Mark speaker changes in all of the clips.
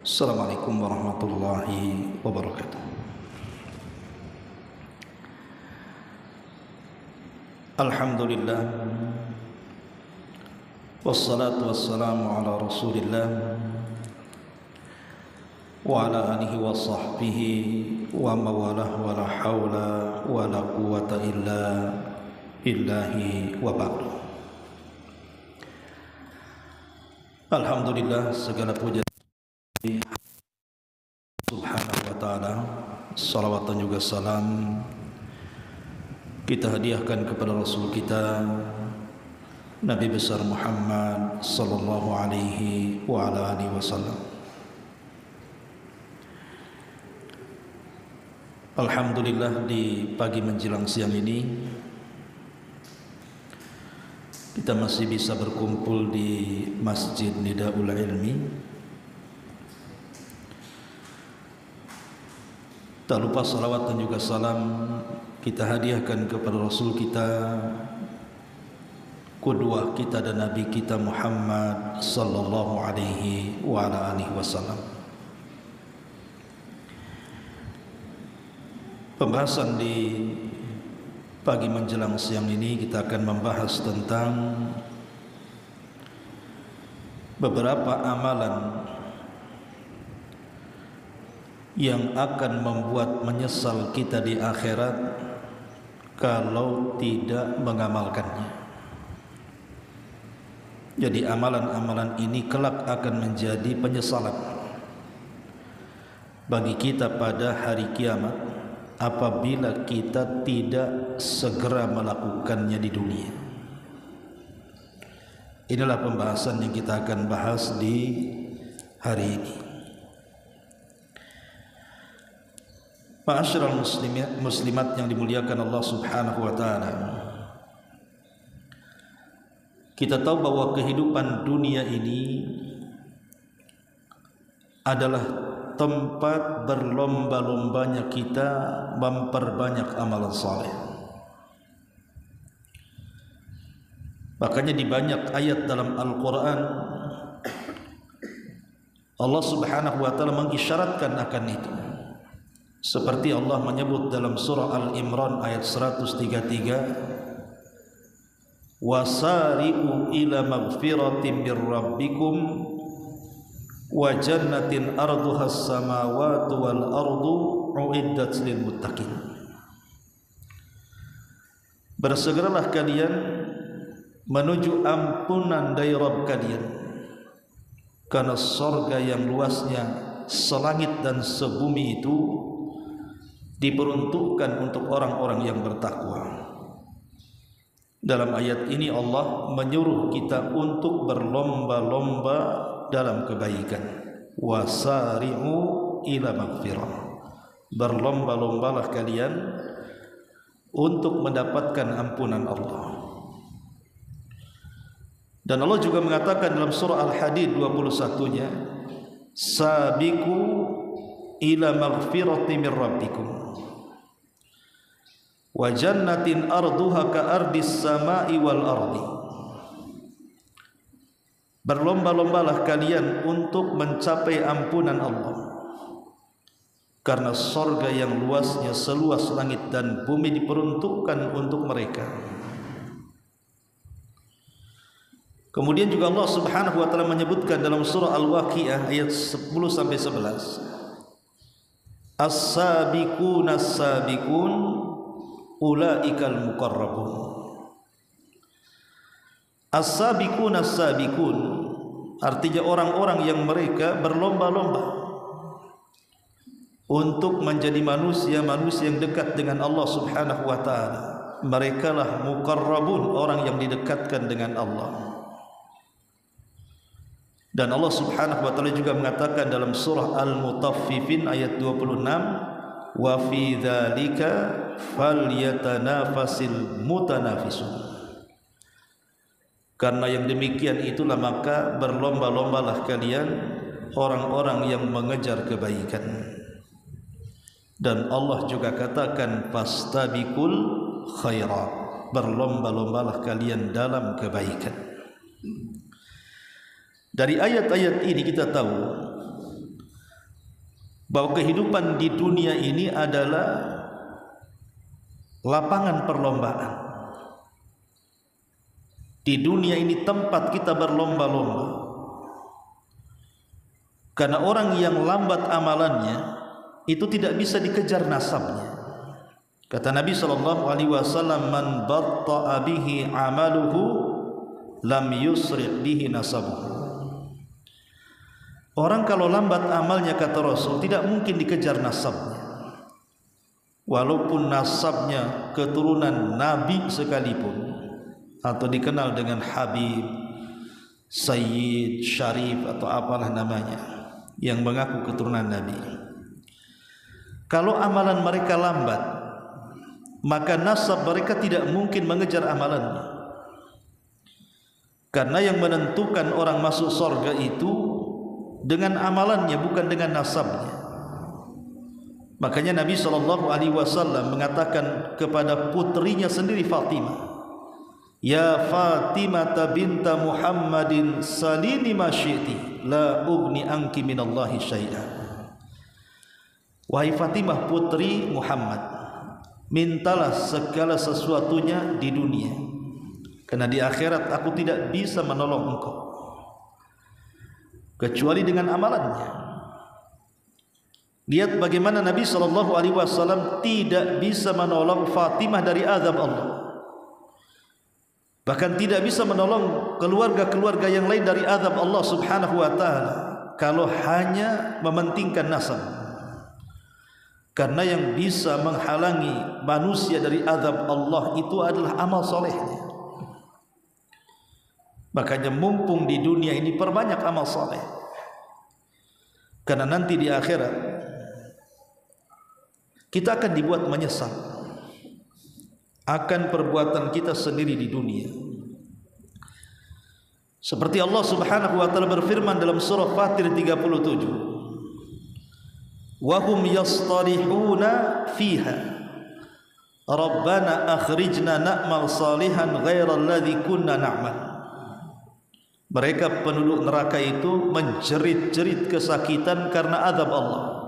Speaker 1: Assalamualaikum warahmatullahi wabarakatuh. Alhamdulillah, wassalatu wassalamu ala rasulillah wa ala alihi wa sahbihi wa mawalah wa la hawla wa la quwata illa billahi wa ba'du. Alhamdulillah, segala puja Subhanahu wa ta'ala, salawat dan juga salam kita hadiahkan kepada Rasul kita Nabi besar Muhammad sallallahu alaihi wa ala alihi wasallam. Alhamdulillah, di pagi menjelang siang ini kita masih bisa berkumpul di Masjid Nidaul Ilmi. Tak lupa salawat dan juga salam kita hadiahkan kepada Rasul kita, qudwah kita dan Nabi kita Muhammad sallallahu alaihi wa ala alihi wasallam. Pembahasan di pagi menjelang siang ini kita akan membahas tentang beberapa amalan yang akan membuat menyesal kita di akhirat kalau tidak mengamalkannya. Jadi amalan-amalan ini kelak akan menjadi penyesalan bagi kita pada hari kiamat apabila kita tidak segera melakukannya di dunia. Inilah pembahasan yang kita akan bahas di hari ini. Ma'asyiral muslimat yang dimuliakan Allah Subhanahu wa ta'ala, kita tahu bahwa kehidupan dunia ini adalah tempat berlomba-lombanya kita memperbanyak amalan saleh. Makanya di banyak ayat dalam Al-Quran Allah Subhanahu wa ta'ala mengisyaratkan akan itu. Seperti Allah menyebut dalam surah Al-Imran ayat 133, wasari'u ila maghfiratin bir rabbikum wa jannatin arduha as-samawati wal ardu uiddat lil muttaqin. Bersegeralah kalian menuju ampunan dari Rabb kalian, karena surga yang luasnya selangit dan sebumi itu diperuntukkan untuk orang-orang yang bertakwa. Dalam ayat ini Allah menyuruh kita untuk berlomba-lomba dalam kebaikan. Wasari'u ila maghfirah. Berlomba-lombalah kalian untuk mendapatkan ampunan Allah. Dan Allah juga mengatakan dalam surah Al-Hadid 21-nya, sabiqu ila maghfirati mir rabbikum wa jannatin arduha ka ardis samai wal ardi. Berlomba-lombalah kalian untuk mencapai ampunan Allah, karena surga yang luasnya seluas langit dan bumi diperuntukkan untuk mereka. Kemudian juga Allah Subhanahu wa ta'ala menyebutkan dalam surah Al-Waqiah ayat 10 sampai 11, as-sabiqun as-sabiqun ulaikal muqarrabun. As-sabiqun as-sabiqun artinya orang-orang yang mereka berlomba-lomba untuk menjadi manusia-manusia yang dekat dengan Allah Subhanahu wa ta'ala. Merekalah muqarrabun, orang yang didekatkan dengan Allah. Dan Allah Subhanahu wa ta'ala juga mengatakan dalam surah Al-Mutaffifin ayat 26, wa fi dzalika falyatanafasil mutanafisun. Karena yang demikian itulah maka berlomba-lombalah kalian orang-orang yang mengejar kebaikan. Dan Allah juga katakan fastabiqul khairat, berlomba-lombalah kalian dalam kebaikan. Dari ayat-ayat ini kita tahu bahwa kehidupan di dunia ini adalah lapangan perlombaan. Di dunia ini tempat kita berlomba-lomba. Karena orang yang lambat amalannya itu tidak bisa dikejar nasabnya. Kata Nabi SAW, man batta'a bihi amaluhu lam yusri' bihi nasabuhu. Orang kalau lambat amalnya, kata Rasul, tidak mungkin dikejar nasabnya. Walaupun nasabnya keturunan Nabi sekalipun, atau dikenal dengan Habib, Sayyid, Syarif, atau apalah namanya, yang mengaku keturunan Nabi. Kalau amalan mereka lambat, maka nasab mereka tidak mungkin mengejar amalannya. Karena yang menentukan orang masuk surga itu dengan amalannya, bukan dengan nasabnya. Makanya Nabi SAW mengatakan kepada putrinya sendiri, Fatimah, ya Fatimah binta Muhammadin salini ma syi'ti la ugni anki minallahi syai'an. Wahai Fatimah putri Muhammad, mintalah segala sesuatunya di dunia, karena di akhirat aku tidak bisa menolong engkau kecuali dengan amalannya. Lihat bagaimana Nabi SAW tidak bisa menolong Fatimah dari azab Allah, bahkan tidak bisa menolong keluarga-keluarga yang lain dari azab Allah Subhanahu wa ta'ala, kalau hanya mementingkan nasab. Karena yang bisa menghalangi manusia dari azab Allah itu adalah amal solehnya. Makanya mumpung di dunia ini perbanyak amal soleh, karena nanti di akhirat kita akan dibuat menyesal akan perbuatan kita sendiri di dunia. Seperti Allah Subhanahu wa ta'ala berfirman dalam surah Fatir 37, wa hum yastarihuna fiha rabbana akhrijna na'mal salihan ghairal ladzi kunna na'mal. Mereka penduduk neraka itu menjerit-jerit kesakitan karena azab Allah.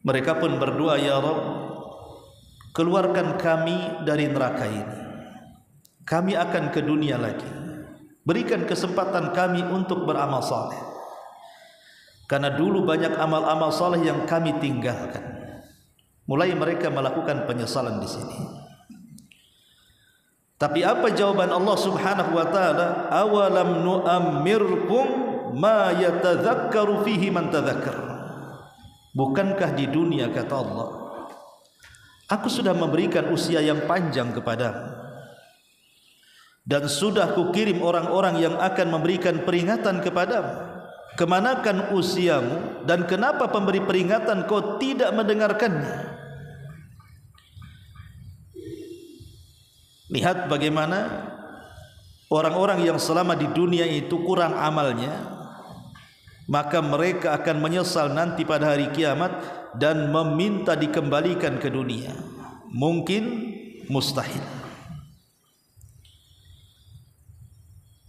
Speaker 1: Mereka pun berdoa, ya Rabb, keluarkan kami dari neraka ini, kami akan ke dunia lagi, berikan kesempatan kami untuk beramal saleh, karena dulu banyak amal-amal saleh yang kami tinggalkan. Mulai mereka melakukan penyesalan di sini. Tapi apa jawaban Allah Subhanahu wa ta'ala? Awalam nu'ammirkum ma yatadzakkaru fihi man tadzakkar. Bukankah di dunia, kata Allah, aku sudah memberikan usia yang panjang kepadamu, dan sudah kukirim orang-orang yang akan memberikan peringatan kepadamu. Kemanakan usiamu, dan kenapa pemberi peringatan kau tidak mendengarkannya? Lihat bagaimana orang-orang yang selama di dunia itu kurang amalnya, maka mereka akan menyesal nanti pada hari kiamat dan meminta dikembalikan ke dunia. Mungkin, mustahil.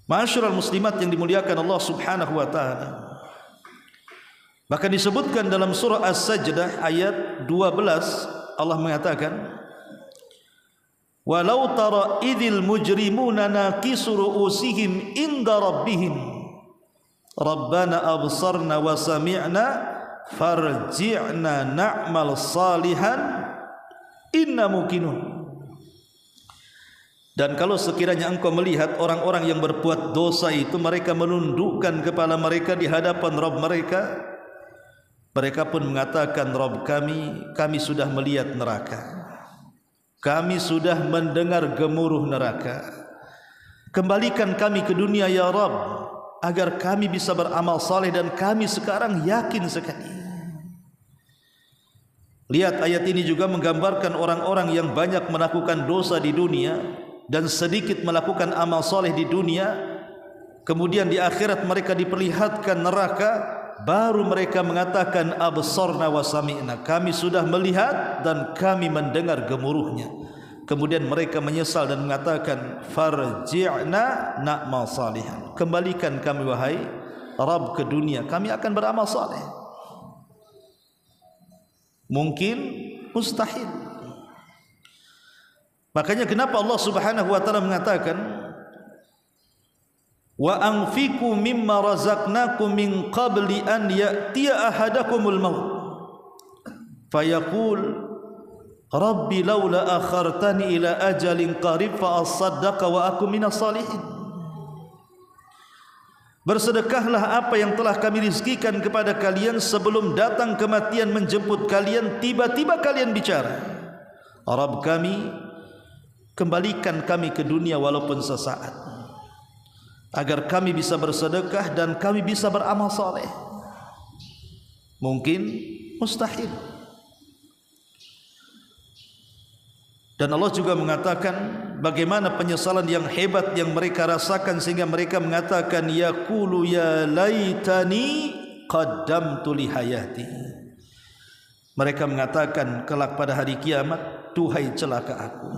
Speaker 1: Ma'asyiral muslimat yang dimuliakan Allah Subhanahu wa ta'ala, bahkan disebutkan dalam surah As-Sajdah ayat 12, Allah mengatakan, walau tara idil mujrimuna naqisu ru'usihim inda rabbihim rabbana absarna wa sami'na farji'na na'mal salihan inna muqinun. Dan kalau sekiranya engkau melihat orang-orang yang berbuat dosa itu, mereka menundukkan kepala mereka di hadapan Rabb mereka, mereka pun mengatakan, Rabb kami sudah melihat neraka, kami sudah mendengar gemuruh neraka, kembalikan kami ke dunia ya Rabb, agar kami bisa beramal saleh, dan kami sekarang yakin sekali. Lihat, ayat ini juga menggambarkan orang-orang yang banyak melakukan dosa di dunia dan sedikit melakukan amal saleh di dunia, kemudian di akhirat mereka diperlihatkan neraka, baru mereka mengatakan absarna wa sami'na, kami sudah melihat dan kami mendengar gemuruhnya. Kemudian mereka menyesal dan mengatakan farji'na na'mal salihan, kembalikan kami wahai Rabb ke dunia, kami akan beramal saleh. mungkin, mustahil. Makanya kenapa Allah Subhanahu wa taala mengatakan wa anfiqu mimma razaqnakum min qabli an ya'tiya ahadakumul maut fayaqul rabbi laula akhartani ila ajalin qarib fa asaddaqa wa akum minas salihin. Bersedekahlah apa yang telah kami rizkikan kepada kalian sebelum datang kematian menjemput kalian. Tiba-tiba kalian bicara, Rabb kami, kembalikan kami ke dunia walaupun sesaat, agar kami bisa bersedekah dan kami bisa beramal saleh. Mungkin, mustahil. Dan Allah juga mengatakan bagaimana penyesalan yang hebat yang mereka rasakan sehingga mereka mengatakan yaqulu ya laitani qaddamtu li hayati. Mereka mengatakan kelak pada hari kiamat, duhai celaka aku,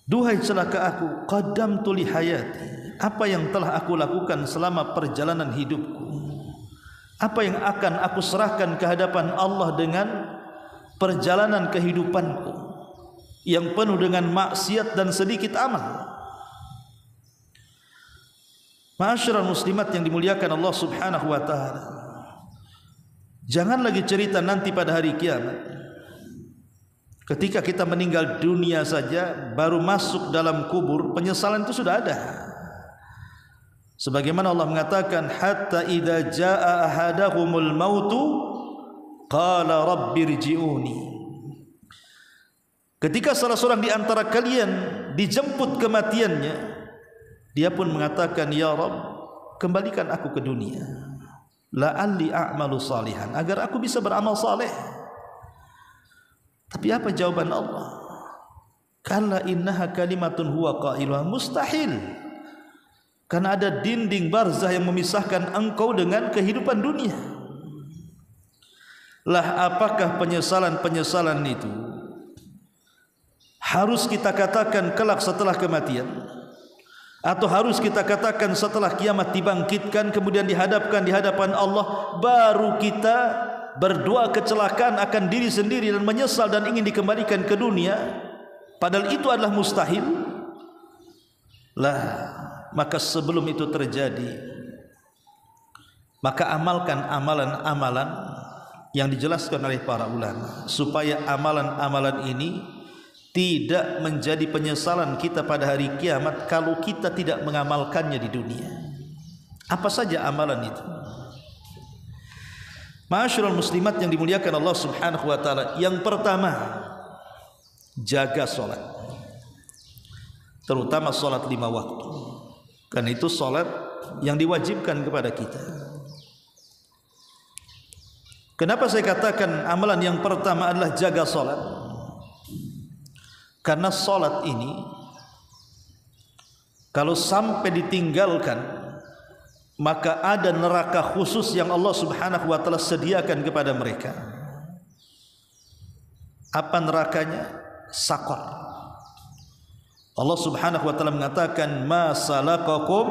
Speaker 1: duhai celaka aku, qaddamtu li hayati, apa yang telah aku lakukan selama perjalanan hidupku, apa yang akan aku serahkan ke hadapan Allah dengan perjalanan kehidupanku yang penuh dengan maksiat dan sedikit amal. Ma'asyiral muslimat yang dimuliakan Allah Subhanahu wa taala, jangan lagi cerita nanti pada hari kiamat. Ketika kita meninggal dunia saja, baru masuk dalam kubur, penyesalan itu sudah ada. Sebagaimana Allah mengatakan hatta idza jaa ahadahumul mautu qala rabbirji'uni. Ketika salah seorang di antara kalian dijemput kematiannya, dia pun mengatakan, ya Rabb, kembalikan aku ke dunia, la'alli a'malu salihan, agar aku bisa beramal saleh. Tapi apa jawaban Allah? Kalla innaha kalimatun huwa qailuha. Mustahil, karena ada dinding barzah yang memisahkan engkau dengan kehidupan dunia. Lah apakah penyesalan-penyesalan itu harus kita katakan kelak setelah kematian, atau harus kita katakan setelah kiamat dibangkitkan kemudian dihadapkan di hadapan Allah baru kita berdoa kecelakaan akan diri sendiri dan menyesal dan ingin dikembalikan ke dunia, padahal itu adalah mustahil? Lah, maka sebelum itu terjadi, maka amalkan amalan-amalan yang dijelaskan oleh para ulama, supaya amalan-amalan ini tidak menjadi penyesalan kita pada hari kiamat kalau kita tidak mengamalkannya di dunia. Apa saja amalan itu? Ma'asyiral muslimat yang dimuliakan Allah Subhanahu wa taala, yang pertama, jaga salat, terutama salat 5 waktu, karena itu salat yang diwajibkan kepada kita. Kenapa saya katakan amalan yang pertama adalah jaga salat? Karena salat ini kalau sampai ditinggalkan, maka ada neraka khusus yang Allah Subhanahu wa taala sediakan kepada mereka. Apa nerakanya? Saqar. Allah Subhanahu wa taala mengatakan, "Ma salakakum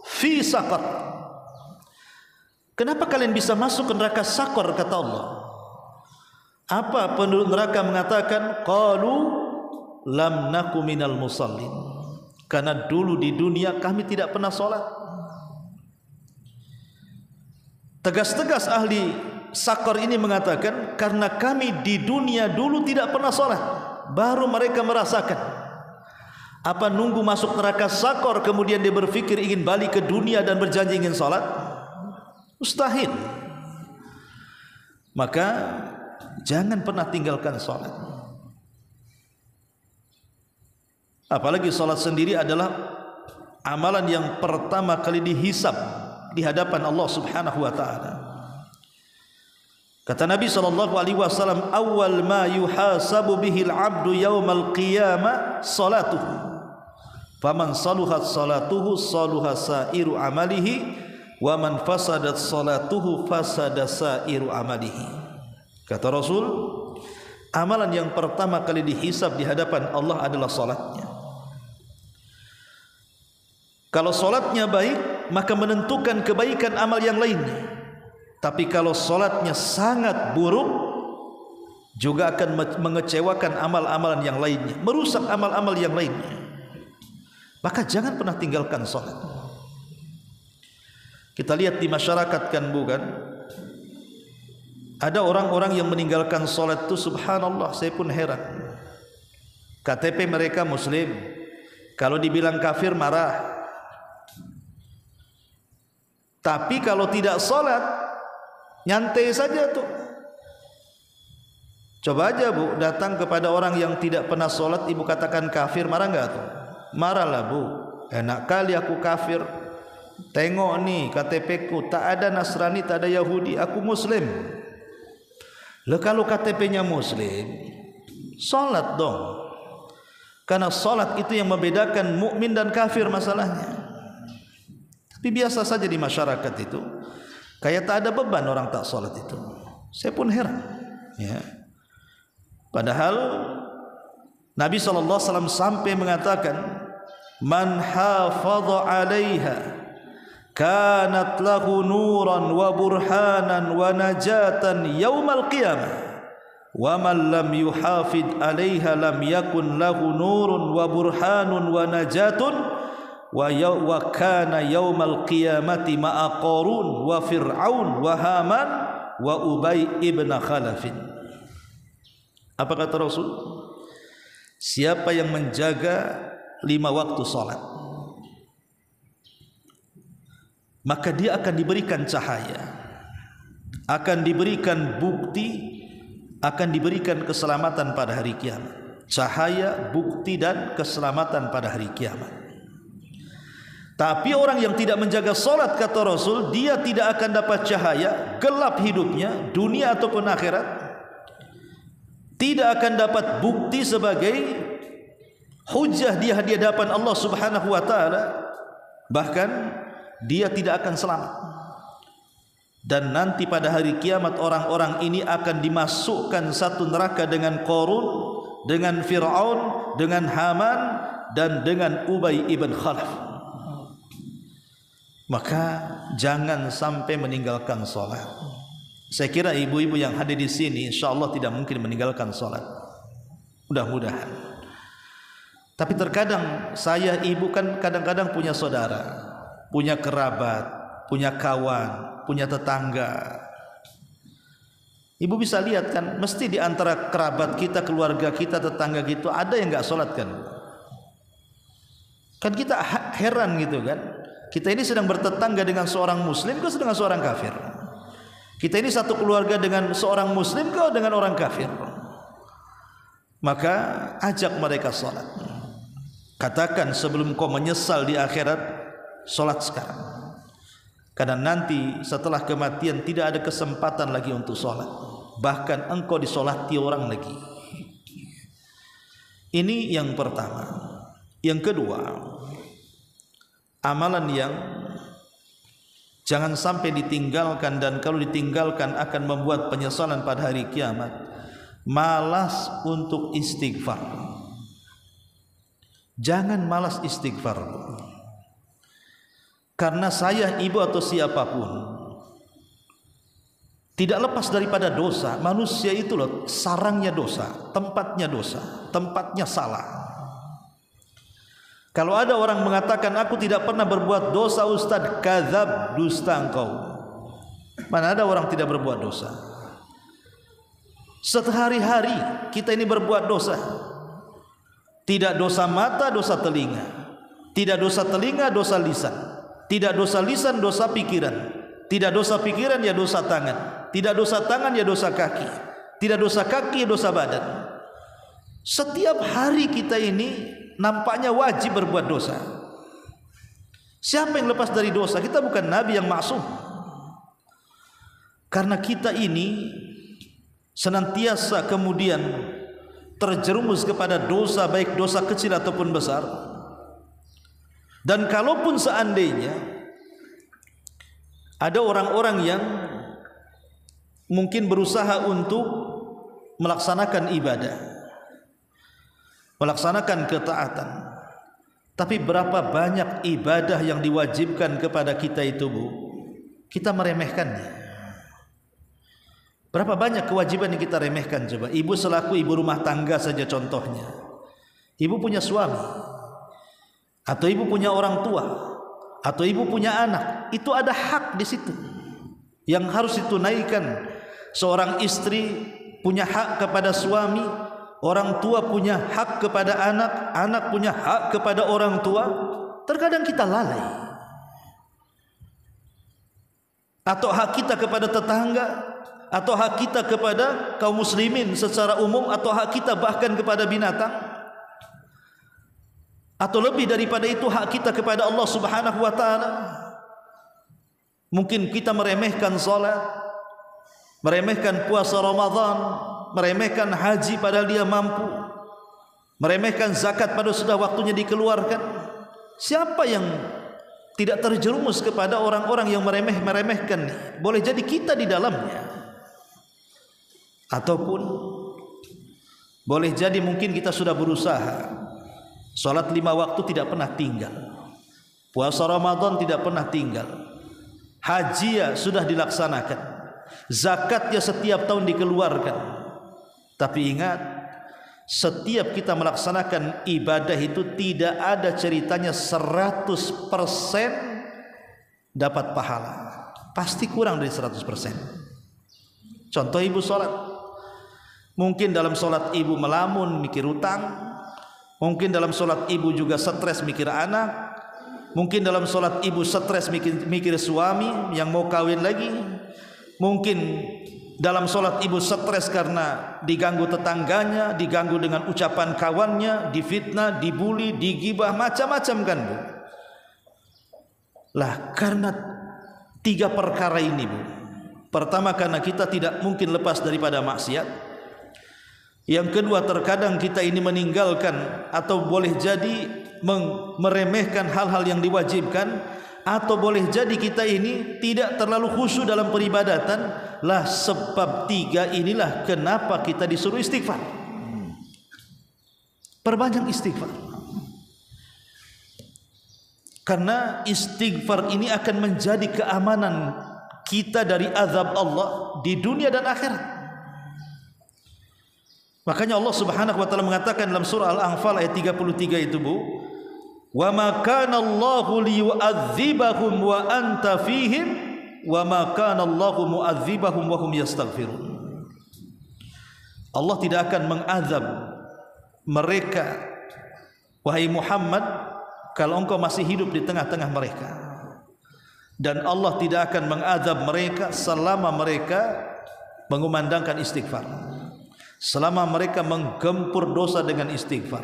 Speaker 1: fi saqar." Kenapa kalian bisa masuk ke neraka Saqar, kata Allah? Apa penduduk neraka mengatakan? Qalu lam naku minal musallin. Karena dulu di dunia kami tidak pernah sholat. Tegas-tegas ahli Saqar ini mengatakan, karena kami di dunia dulu tidak pernah sholat, baru mereka merasakan. Apa nunggu masuk neraka Saqar kemudian dia berpikir ingin balik ke dunia dan berjanji ingin sholat? Mustahil. Maka jangan pernah tinggalkan sholat. Apalagi sholat sendiri adalah amalan yang pertama kali dihisab di hadapan Allah Subhanahu wa taala. Kata Nabi SAW, awal ma yuhasabu bihil abdu yawmal qiyamah salatuhu, faman saluhat salatuhu saluha sairu amalihi, wa man fasadat salatuhu fasada sairu amalihi. Kata Rasul, amalan yang pertama kali dihisab di hadapan Allah adalah salatnya. Kalau salatnya baik, maka menentukan kebaikan amal yang lainnya. Tapi kalau solatnya sangat buruk, juga akan mengecewakan amal-amalan yang lainnya, merusak amal-amal yang lainnya. Maka jangan pernah tinggalkan solat. Kita lihat di masyarakat kan, bukan? Ada orang-orang yang meninggalkan solat itu, subhanallah, saya pun heran. KTP mereka muslim, kalau dibilang kafir marah. Tapi kalau tidak solat, nyantai saja tuh. Coba aja bu, datang kepada orang yang tidak pernah solat, ibu katakan kafir, marah nggak tuh? Marahlah bu, enak kali aku kafir. Tengok nih KTP ku, tak ada Nasrani, tak ada Yahudi, aku muslim. Lah kalau KTP-nya muslim, solat dong. Karena solat itu yang membedakan mukmin dan kafir masalahnya. Tapi biasa saja di masyarakat itu, kayak tak ada beban orang tak solat itu. Saya pun heran. Ya. Padahal Nabi SAW sampai mengatakan, man hafadha 'alaiha kanat lahu nuran wa burhanan wa najatan yaumal qiyamah wa man lam yuhafid 'alaiha lam yakun lahu nurun wa burhanun wa najatun wa kana yaumal qiyamati ma'a Qarun wa Fir'aun wa Haman wa Ubay ibn Khalaf. Apa kata Rasul? Siapa yang menjaga 5 waktu salat, maka dia akan diberikan cahaya, akan diberikan bukti, akan diberikan keselamatan pada hari kiamat. Cahaya, bukti dan keselamatan pada hari kiamat. Tapi orang yang tidak menjaga salat, kata Rasul, dia tidak akan dapat cahaya, gelap hidupnya, dunia ataupun akhirat. Tidak akan dapat bukti sebagai hujjah di hadapan Allah Subhanahu wa taala. Bahkan dia tidak akan selamat. Dan nanti pada hari kiamat orang-orang ini akan dimasukkan satu neraka dengan Qarun, dengan Fir'aun, dengan Haman dan dengan Ubay ibn Khalaf. Maka jangan sampai meninggalkan salat. Saya kira ibu-ibu yang hadir di sini insyaallah tidak mungkin meninggalkan salat. Mudah-mudahan. Tapi terkadang saya ibu kan kadang-kadang punya saudara, punya kerabat, punya kawan, punya tetangga. Ibu bisa lihat kan, mesti di antara kerabat kita, keluarga kita, tetangga gitu ada yang enggak salat kan? Kan kita heran gitu kan. Kita ini sedang bertetangga dengan seorang muslim ke dengan seorang kafir. Kita ini satu keluarga dengan seorang muslim ke dengan orang kafir. Maka ajak mereka salat. Katakan sebelum kau menyesal di akhirat, salat sekarang. Karena nanti setelah kematian tidak ada kesempatan lagi untuk salat. Bahkan engkau disolati orang lagi. Ini yang pertama. Yang kedua, amalan yang jangan sampai ditinggalkan, dan kalau ditinggalkan akan membuat penyesalan pada hari kiamat, malas untuk istighfar. Jangan malas istighfar. Karena saya, ibu atau siapapun tidak lepas daripada dosa. Manusia itu loh, sarangnya dosa, tempatnya salah. Kalau ada orang mengatakan aku tidak pernah berbuat dosa, Ustaz, kadzab, dusta engkau. Mana ada orang tidak berbuat dosa? Sehari-hari kita ini berbuat dosa. Tidak dosa mata, dosa telinga. Tidak dosa telinga, dosa lisan. Tidak dosa lisan, dosa pikiran. Tidak dosa pikiran, ya dosa tangan. Tidak dosa tangan, ya dosa kaki. Tidak dosa kaki, ya dosa badan. Setiap hari kita ini nampaknya wajib berbuat dosa. Siapa yang lepas dari dosa? Kita bukan nabi yang maksum. Karena kita ini senantiasa kemudian terjerumus kepada dosa, baik dosa kecil ataupun besar. Dan kalaupun seandainya ada orang-orang yang mungkin berusaha untuk melaksanakan ibadah, melaksanakan ketaatan, tapi berapa banyak ibadah yang diwajibkan kepada kita itu, Bu, kita meremehkannya. Berapa banyak kewajiban yang kita remehkan coba. Ibu selaku ibu rumah tangga saja contohnya. Ibu punya suami, atau ibu punya orang tua, atau ibu punya anak. Itu ada hak di situ yang harus ditunaikan. Seorang istri punya hak kepada suami, orang tua punya hak kepada anak, anak punya hak kepada orang tua. Terkadang kita lalai. Atau hak kita kepada tetangga, atau hak kita kepada kaum muslimin secara umum, atau hak kita bahkan kepada binatang, atau lebih daripada itu hak kita kepada Allah Subhanahu wa taala. Mungkin kita meremehkan salat, meremehkan puasa Ramadan, meremehkan haji padahal dia mampu, meremehkan zakat padahal sudah waktunya dikeluarkan. Siapa yang tidak terjerumus kepada orang-orang yang meremehkan? Boleh jadi kita di dalamnya. Ataupun boleh jadi mungkin kita sudah berusaha, salat 5 waktu tidak pernah tinggal, puasa Ramadan tidak pernah tinggal, haji ya sudah dilaksanakan, zakatnya setiap tahun dikeluarkan. Tapi ingat, setiap kita melaksanakan ibadah itu tidak ada ceritanya 100% dapat pahala. Pasti kurang dari 100%. Contoh ibu sholat, mungkin dalam sholat ibu melamun mikir utang, mungkin dalam sholat ibu juga stres mikir anak, mungkin dalam sholat ibu stres mikir suami yang mau kawin lagi, mungkin dalam sholat ibu stres karena diganggu tetangganya, diganggu dengan ucapan kawannya, difitnah, dibuli, digibah, macam-macam kan bu. Lah karena 3 perkara ini bu. Pertama, karena kita tidak mungkin lepas daripada maksiat. Yang kedua, terkadang kita ini meninggalkan atau boleh jadi meremehkan hal-hal yang diwajibkan, atau boleh jadi kita ini tidak terlalu khusyuk dalam peribadatan. Lah sebab 3 inilah kenapa kita disuruh istighfar. Perbanyak istighfar. Karena istighfar ini akan menjadi keamanan kita dari azab Allah di dunia dan akhirat. Makanya Allah Subhanahu wa taala mengatakan dalam surah Al-Anfal ayat 33 itu bu, wa ma kana Allahu liyu'adzibahum wa anta fihim wa ma kana Allahu mu'adzibahum wa hum yastaghfirun. Allah tidak akan mengazab mereka wahai Muhammad kalau engkau masih hidup di tengah-tengah mereka, dan Allah tidak akan mengazab mereka selama mereka mengumandangkan istighfar, selama mereka menggempur dosa dengan istighfar.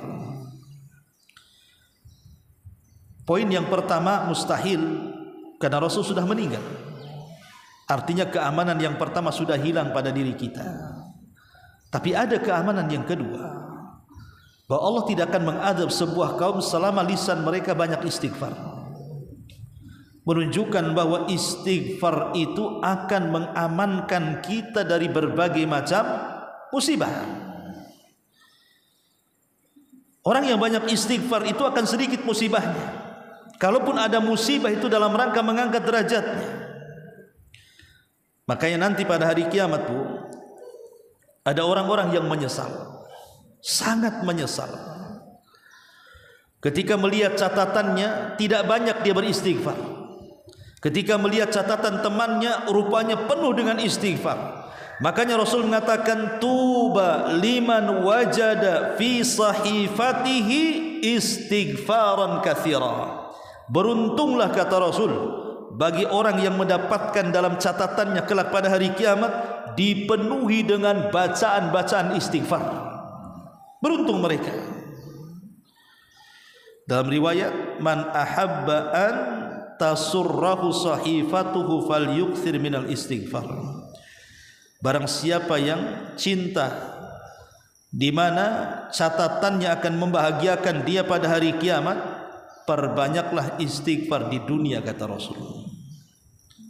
Speaker 1: Poin yang pertama mustahil, karena Rasul sudah meninggal. Artinya keamanan yang pertama sudah hilang pada diri kita. Tapi ada keamanan yang kedua, bahwa Allah tidak akan mengadab sebuah kaum selama lisan mereka banyak istighfar. Menunjukkan bahwa istighfar itu akan mengamankan kita dari berbagai macam musibah. Orang yang banyak istighfar itu akan sedikit musibahnya. Kalaupun ada musibah itu dalam rangka mengangkat derajatnya. Makanya nanti pada hari kiamat bu, ada orang-orang yang menyesal, sangat menyesal, ketika melihat catatannya tidak banyak dia beristighfar, ketika melihat catatan temannya rupanya penuh dengan istighfar. Makanya Rasul mengatakan, tuba liman wajada fi sahifatihi istighfaran katsira. Beruntunglah kata Rasul bagi orang yang mendapatkan dalam catatannya kelak pada hari kiamat dipenuhi dengan bacaan-bacaan istighfar. Beruntung mereka. Dalam riwayat, man ahabba an tasurrahu sahifatuhu falyukthir minal istighfar. Barang siapa yang cinta di mana catatannya akan membahagiakan dia pada hari kiamat, perbanyaklah istighfar di dunia kata Rasul.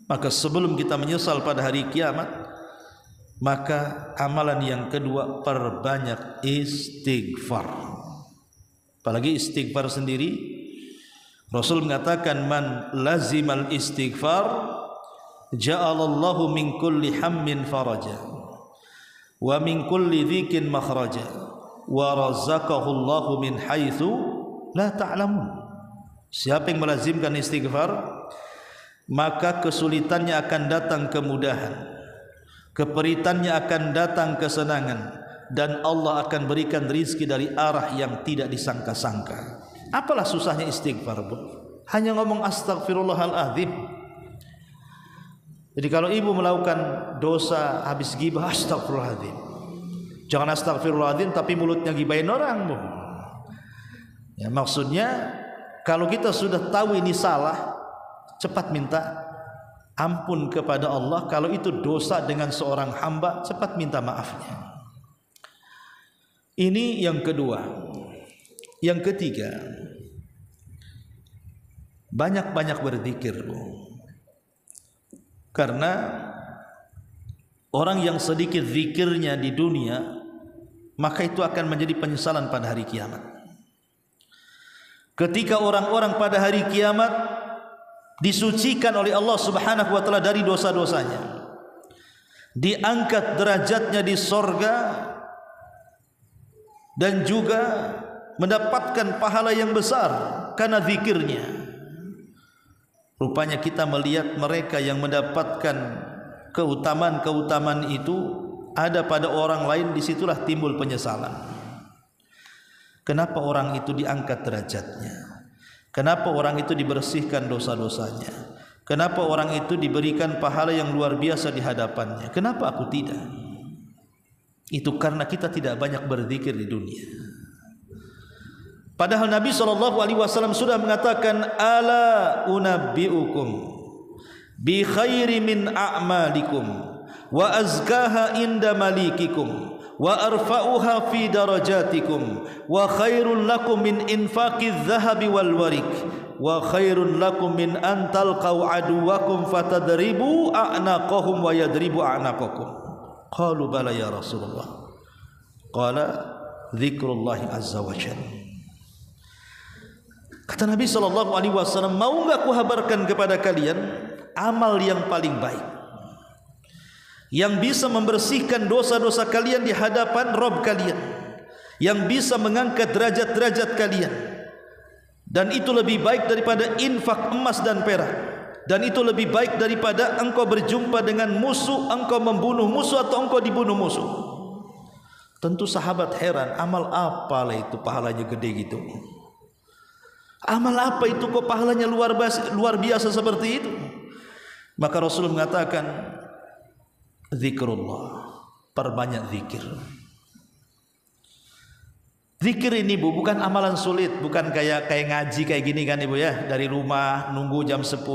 Speaker 1: Maka sebelum kita menyesal pada hari kiamat, maka amalan yang kedua, perbanyak istighfar. Apalagi istighfar sendiri, Rasul mengatakan, man lazimal istighfar ja'alallahu min kulli hammin faraja. wa min kulli dhikin makhraja wa razaqahu Allahu min haitsu la ta'lamun. Siapa yang melazimkan istighfar, maka kesulitannya akan datang kemudahan, keperitannya akan datang kesenangan, dan Allah akan berikan rizki dari arah yang tidak disangka-sangka. Apalah susahnya istighfar, Bu? Hanya ngomong astagfirullahaladzim. Jadi kalau ibu melakukan dosa habis ghibah, astagfirullahaladzim. Jangan astagfirullahaladzim tapi mulutnya ghibahin orang, Bu. Ya, maksudnya kalau kita sudah tahu ini salah, cepat minta ampun kepada Allah. Kalau itu dosa dengan seorang hamba, cepat minta maafnya. Ini yang kedua. Yang ketiga, banyak-banyak berzikir, karena orang yang sedikit zikirnya di dunia, maka itu akan menjadi penyesalan pada hari kiamat. Ketika orang-orang pada hari kiamat disucikan oleh Allah Subhanahu wa taala dari dosa-dosanya, diangkat derajatnya di sorga, dan juga mendapatkan pahala yang besar karena zikirnya. Rupanya kita melihat mereka yang mendapatkan keutamaan-keutamaan itu ada pada orang lain, disitulah timbul penyesalan. Kenapa orang itu diangkat derajatnya? Kenapa orang itu dibersihkan dosa-dosanya? Kenapa orang itu diberikan pahala yang luar biasa di hadapannya? Kenapa aku tidak? Itu karena kita tidak banyak berzikir di dunia. Padahal Nabi SAW sudah mengatakan, ala unabbi'ukum bi khairi min a'malikum wa azkaha inda malikikum wa arfa'uha fi darajatikum wa khairun lakum min infaqiz zahabi wal warik wa khairun lakum min an talqaw aduwakum fatadribu a'naqahum wa yadribu a'naqakum. Qalu bala ya Rasulullah. Qala dzikrullahi azza wa jalla. Kata Nabi SAW, mau enggak aku habarkan kepada kalian amal yang paling baik, yang bisa membersihkan dosa-dosa kalian di hadapan Rabb kalian, yang bisa mengangkat derajat-derajat kalian, dan itu lebih baik daripada infak emas dan perak, dan itu lebih baik daripada engkau berjumpa dengan musuh, engkau membunuh musuh atau engkau dibunuh musuh. Tentu sahabat heran, amal apalah itu pahalanya gede gitu? Amal apa itu kok pahalanya luar biasa seperti itu? Maka Rasul mengatakan, zikrullah, perbanyak zikir. Zikir ini, Bu, bukan amalan sulit, bukan kayak ngaji kayak gini kan, Ibu ya, dari rumah nunggu jam 10,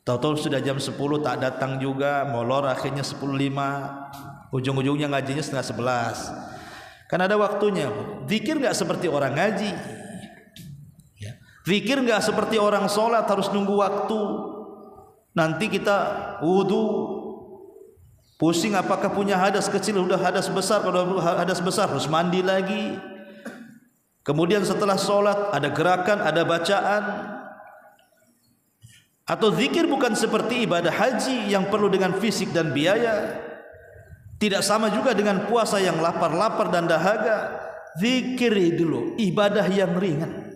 Speaker 1: tahu-tahu sudah jam 10 tak datang juga, molor akhirnya 10.05, ujung-ujungnya ngajinya setengah 11. Kan ada waktunya, Bu. Zikir enggak seperti orang ngaji. Ya. Zikir enggak seperti orang sholat harus nunggu waktu. Nanti kita wudu, pusing apakah punya hadas kecil, sudah hadas besar, kalau hadas besar harus mandi lagi. Kemudian setelah sholat ada gerakan, ada bacaan. Atau zikir bukan seperti ibadah haji yang perlu dengan fisik dan biaya. Tidak sama juga dengan puasa yang lapar-lapar dan dahaga. Zikir dulu, ibadah yang ringan.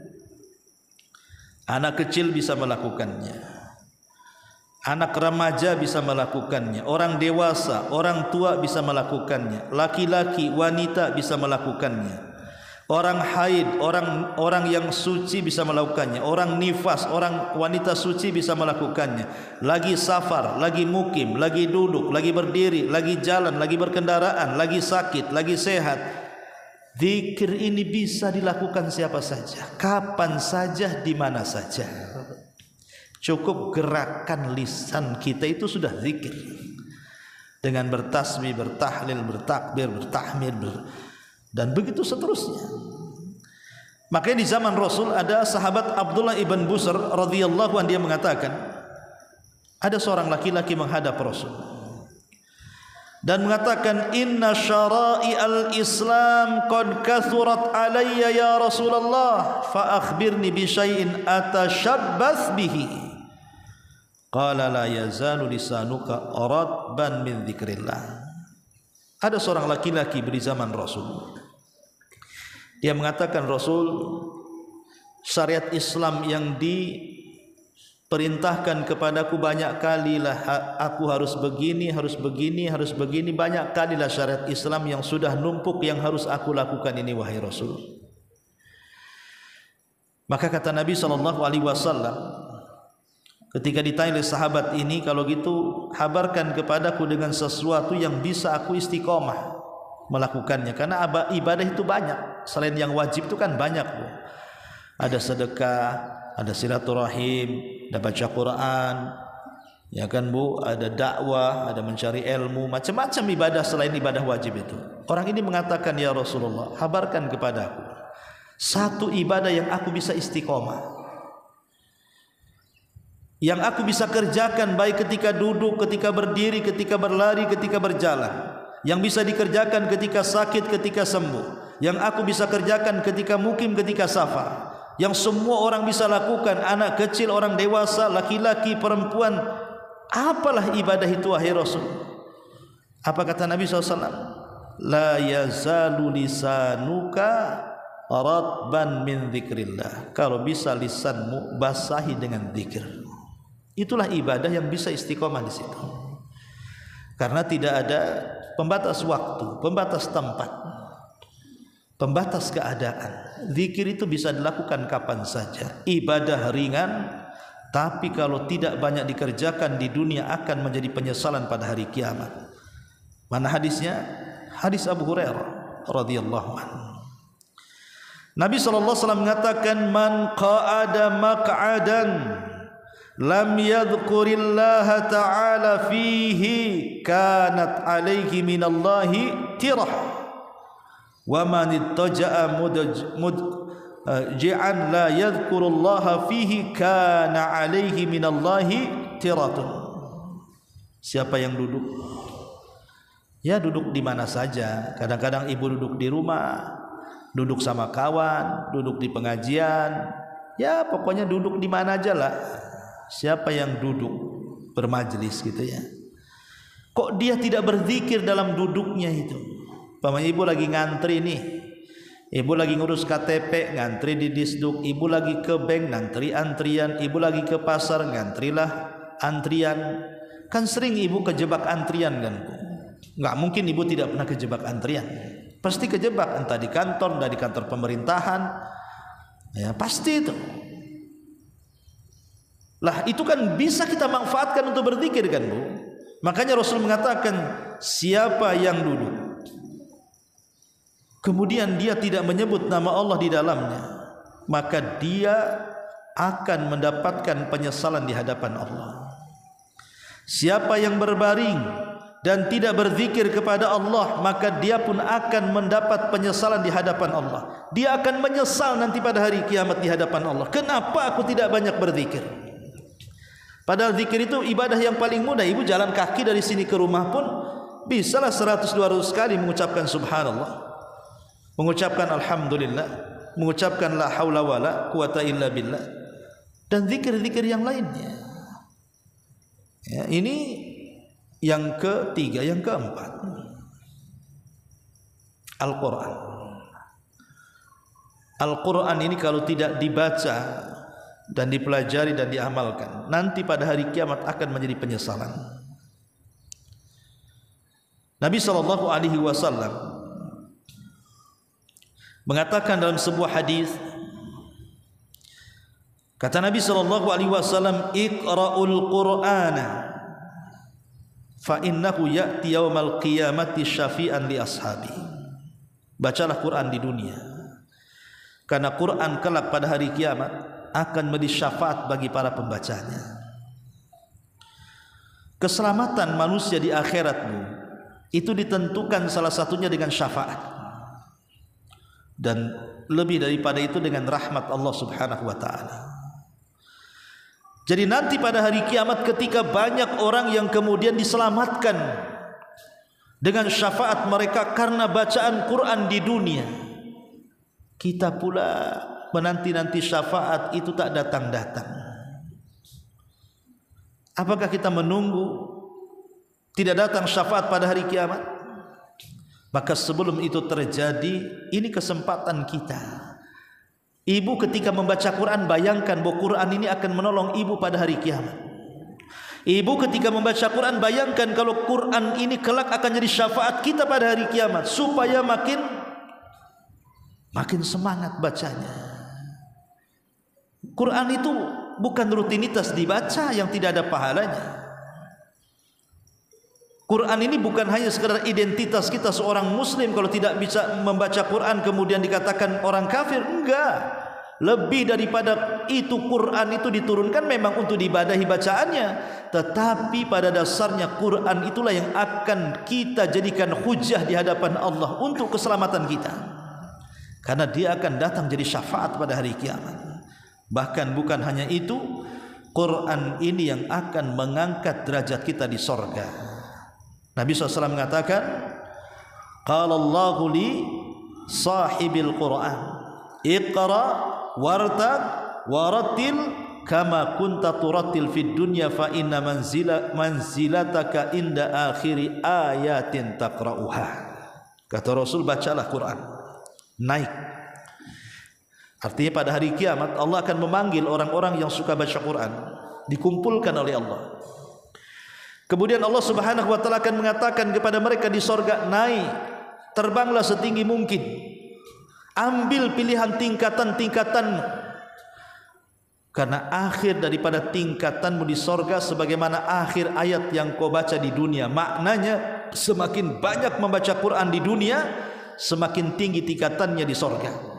Speaker 1: Anak kecil bisa melakukannya, anak remaja bisa melakukannya, orang dewasa, orang tua bisa melakukannya, laki-laki, wanita bisa melakukannya, orang haid, orang yang suci bisa melakukannya, orang nifas, orang wanita suci bisa melakukannya, lagi safar, lagi mukim, lagi duduk, lagi berdiri, lagi jalan, lagi berkendaraan, lagi sakit, lagi sehat. Zikir ini bisa dilakukan siapa saja, kapan saja, di mana saja. Cukup gerakan lisan kita itu sudah zikir, dengan bertasbih, bertahlil, bertakbir, bertahmid, dan begitu seterusnya. Makanya di zaman Rasul ada sahabat Abdullah ibn Busr radhiyallahu anhu, dia mengatakan, ada seorang laki-laki menghadap Rasul dan mengatakan, inna syara'i al-Islam qad kathurat alayya ya Rasulullah, fa akhbirni bi syai'in atashabbas bihi. Qala la yazalu lisanuka radban min dzikrillah. Ada seorang laki-laki di zaman Rasul. Dia mengatakan, Rasul, syariat Islam yang diperintahkan kepadaku banyak kalilah, aku harus begini, harus begini, harus begini, banyak kalilah syariat Islam yang sudah numpuk yang harus aku lakukan ini, wahai Rasul. Maka kata Nabi SAW ketika ditanya oleh sahabat ini, kalau gitu habarkan kepadaku dengan sesuatu yang bisa aku istiqomah melakukannya, karena ibadah itu banyak, selain yang wajib itu kan banyak, Bu. Ada sedekah, ada silaturahim, ada baca Quran, ya kan, Bu, ada dakwah, ada mencari ilmu, macam-macam ibadah selain ibadah wajib itu. Orang ini mengatakan, ya Rasulullah, habarkan kepadaku satu ibadah yang aku bisa istiqomah, yang aku bisa kerjakan baik ketika duduk, ketika berdiri, ketika berlari, ketika berjalan, yang bisa dikerjakan ketika sakit, ketika sembuh, yang aku bisa kerjakan ketika mukim, ketika safar, yang semua orang bisa lakukan, anak kecil, orang dewasa, laki-laki, perempuan. Apalah ibadah itu, wahai Rasul? Apa kata Nabi SAW? La yazalu lisanuka ratban min dzikrillah. Kalau bisa lisanmu basahi dengan zikir. Itulah ibadah yang bisa istiqomah di situ. Karena tidak ada pembatas waktu, pembatas tempat, pembatas keadaan. Zikir itu bisa dilakukan kapan saja. Ibadah ringan, tapi kalau tidak banyak dikerjakan di dunia akan menjadi penyesalan pada hari kiamat. Mana hadisnya? Hadis Abu Hurairah radhiyallahu anhu. Nabi SAW mengatakan, man qa'ada maq'adan lam yadhkurillaha ta'ala fihi kanat alaihi minallahi tirah wa man ittaja'a mudji'an la yadhkurullaha fihi kana alaihi minallahi tiratun. Siapa yang duduk, ya duduk di mana saja, kadang-kadang ibu duduk di rumah, duduk sama kawan, duduk di pengajian, ya pokoknya duduk di mana aja lah. Siapa yang duduk bermajlis gitu ya, kok dia tidak berzikir dalam duduknya itu? Paman ibu lagi ngantri nih, ibu lagi ngurus KTP, ngantri di Disduk, ibu lagi ke bank, ngantri antrian, ibu lagi ke pasar, ngantrilah antrian. Kan sering ibu kejebak antrian kan? Nggak mungkin ibu tidak pernah kejebak antrian, pasti kejebak, entah di kantor, entah di kantor pemerintahan, ya pasti itu. Lah itu kan bisa kita manfaatkan untuk berzikir kan, Bu. Makanya Rasul mengatakan, siapa yang duduk kemudian dia tidak menyebut nama Allah di dalamnya, maka dia akan mendapatkan penyesalan di hadapan Allah. Siapa yang berbaring dan tidak berzikir kepada Allah, maka dia pun akan mendapat penyesalan di hadapan Allah. Dia akan menyesal nanti pada hari kiamat di hadapan Allah. Kenapa aku tidak banyak berzikir? Padahal zikir itu ibadah yang paling mudah. Ibu jalan kaki dari sini ke rumah pun bisalah 100-200 kali mengucapkan subhanallah, mengucapkan alhamdulillah, mengucapkan la haula wala quwata illa billah, dan zikir-zikir yang lainnya. Ya, ini yang ketiga. Yang keempat, Al-Quran. Al-Quran ini kalau tidak dibaca dan dipelajari dan diamalkan, nanti pada hari kiamat akan menjadi penyesalan. Nabi SAW mengatakan dalam sebuah hadis, kata Nabi SAW, iqra'ul Qur'ana fa innahu ya'ti yaumal qiyamati syafi'an li ashabi. Bacalah Quran di dunia, karena Quran kelak pada hari kiamat akan menjadi syafaat bagi para pembacanya. Keselamatan manusia di akhiratmu itu ditentukan salah satunya dengan syafaat, dan lebih daripada itu dengan rahmat Allah Subhanahu wa ta'ala. Jadi nanti pada hari kiamat ketika banyak orang yang kemudian diselamatkan dengan syafaat mereka karena bacaan Quran di dunia, kita pula menanti-nanti syafaat itu tak datang-datang. Apakah kita menunggu tidak datang syafaat pada hari kiamat? Maka sebelum itu terjadi, ini kesempatan kita. Ibu ketika membaca Quran, bayangkan bahwa Quran ini akan menolong ibu pada hari kiamat. Ibu ketika membaca Quran, bayangkan kalau Quran ini kelak akan jadi syafaat kita pada hari kiamat, supaya makin semangat bacanya. Quran itu bukan rutinitas dibaca yang tidak ada pahalanya. Quran ini bukan hanya sekadar identitas kita seorang muslim, kalau tidak bisa membaca Quran kemudian dikatakan orang kafir. Enggak. Lebih daripada itu, Quran itu diturunkan memang untuk diibadahi bacaannya, tetapi pada dasarnya Quran itulah yang akan kita jadikan hujah di hadapan Allah untuk keselamatan kita. Karena dia akan datang jadi syafaat pada hari kiamat. Bahkan bukan hanya itu, Quran ini yang akan mengangkat derajat kita di sorga. Nabi SAW mengatakan, qala Allahu li sahibil Quran, iqra wartaq warattil kama kunta turattil fid dunya fa inna manzilataka inda akhiri ayatin taqra'uha. Kata Rasul, bacalah Quran, naik. Artinya pada hari kiamat Allah akan memanggil orang-orang yang suka baca Quran, dikumpulkan oleh Allah. Kemudian Allah Subhanahu wa taala akan mengatakan kepada mereka di sorga, naik, terbanglah setinggi mungkin, ambil pilihan tingkatan-tingkatanmu, karena akhir daripada tingkatanmu di sorga sebagaimana akhir ayat yang kau baca di dunia. Maknanya semakin banyak membaca Quran di dunia, semakin tinggi tingkatannya di sorga.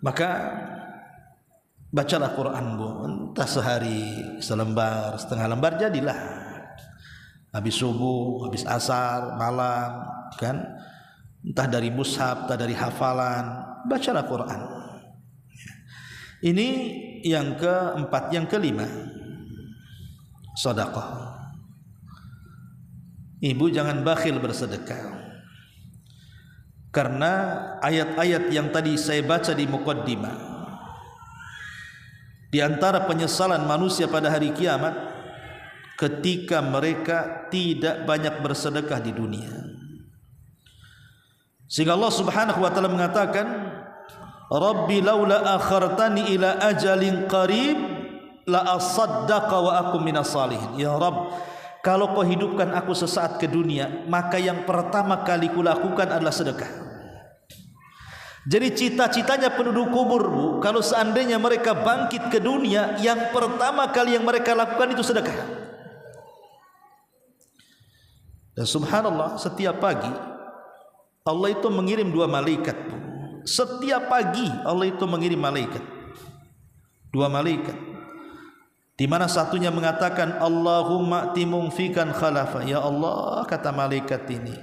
Speaker 1: Maka bacalah Quran, bu, entah sehari selembar, setengah lembar, jadilah. Habis subuh, habis asar, malam, kan? Entah dari mushaf, entah dari hafalan, bacalah Quran. Ini yang keempat. Yang kelima, sedekah. Ibu jangan bakhil bersedekah, karena ayat-ayat yang tadi saya baca di muqaddimah, di antara penyesalan manusia pada hari kiamat ketika mereka tidak banyak bersedekah di dunia. Sehingga Allah Subhanahu wa taala mengatakan, Rabbi laula akhartani ila ajalin qarib la asaddaqa wa akum minas salihin. Ya Rabb, kalau kau hidupkan aku sesaat ke dunia, maka yang pertama kali kulakukan adalah sedekah. Jadi cita-citanya penduduk kubur, bu, kalau seandainya mereka bangkit ke dunia, yang pertama kali yang mereka lakukan itu sedekah. Dan subhanallah, setiap pagi Allah itu mengirim 2 malaikat, bu. Setiap pagi Allah itu mengirim malaikat, 2 malaikat, di mana satunya mengatakan Allahumma timumfikan khalafa. Ya Allah, kata malaikat ini,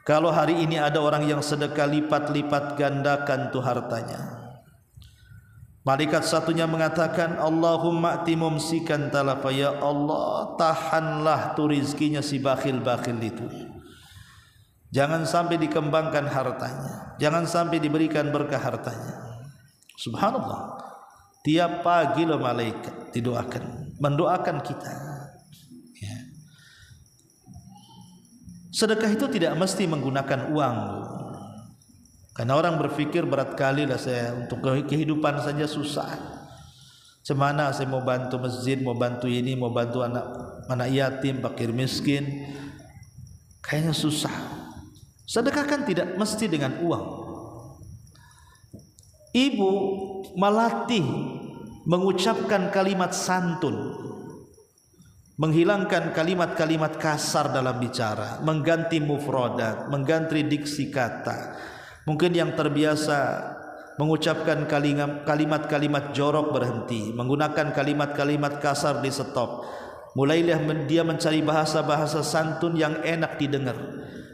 Speaker 1: kalau hari ini ada orang yang sedekah, lipat-lipat gandakan tuh hartanya. Malaikat satunya mengatakan Allahumma timumsikan talafa. Ya Allah, tahanlah tuh rizkinya si bakhil-bakhil itu, jangan sampai dikembangkan hartanya, jangan sampai diberikan berkah hartanya. Subhanallah, tiap pagi loh malaikat didoakan, mendoakan kita. Sedekah itu tidak mesti menggunakan uang, karena orang berpikir berat kali lah saya untuk kehidupan saja susah. Cemana saya mau bantu masjid, mau bantu ini, mau bantu anak yatim, fakir miskin, kayaknya susah. Sedekah kan tidak mesti dengan uang. Ibu melatih mengucapkan kalimat santun, menghilangkan kalimat-kalimat kasar dalam bicara, mengganti mufradat, mengganti diksi kata. Mungkin yang terbiasa mengucapkan kalimat-kalimat jorok berhenti, menggunakan kalimat-kalimat kasar di stop. Mulailah dia mencari bahasa-bahasa santun yang enak didengar.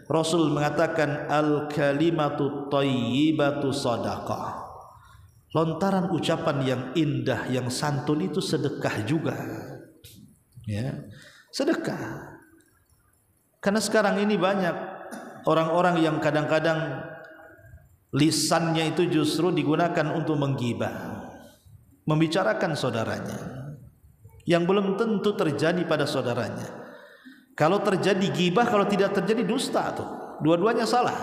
Speaker 1: Rasul mengatakan al-kalimatu thayyibatu shadaqah. Lontaran ucapan yang indah, yang santun itu sedekah juga. Ya, sedekah. Karena sekarang ini banyak orang-orang yang kadang-kadang lisannya itu justru digunakan untuk menggibah, membicarakan saudaranya yang belum tentu terjadi pada saudaranya. Kalau terjadi ghibah, kalau tidak terjadi dusta tuh. Dua-duanya salah.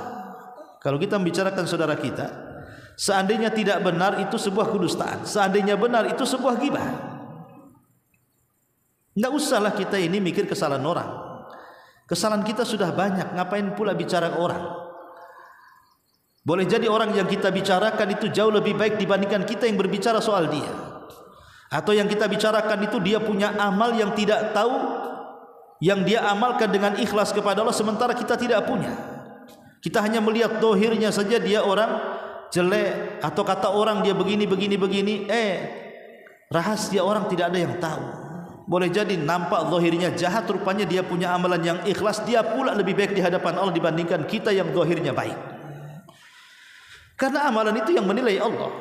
Speaker 1: Kalau kita membicarakan saudara kita, seandainya tidak benar itu sebuah kedustaan, seandainya benar itu sebuah ghibah. Enggak usahlah kita ini mikir kesalahan orang. Kesalahan kita sudah banyak, ngapain pula bicara orang? Boleh jadi orang yang kita bicarakan itu jauh lebih baik dibandingkan kita yang berbicara soal dia. Atau yang kita bicarakan itu dia punya amal yang tidak tahu, yang dia amalkan dengan ikhlas kepada Allah, sementara kita tidak punya. Kita hanya melihat dohirnya saja, dia orang jelek, atau kata orang dia begini, rahasia orang tidak ada yang tahu. Boleh jadi nampak dohirnya jahat, rupanya dia punya amalan yang ikhlas, dia pula lebih baik di hadapan Allah dibandingkan kita yang dohirnya baik. Karena amalan itu yang menilai Allah.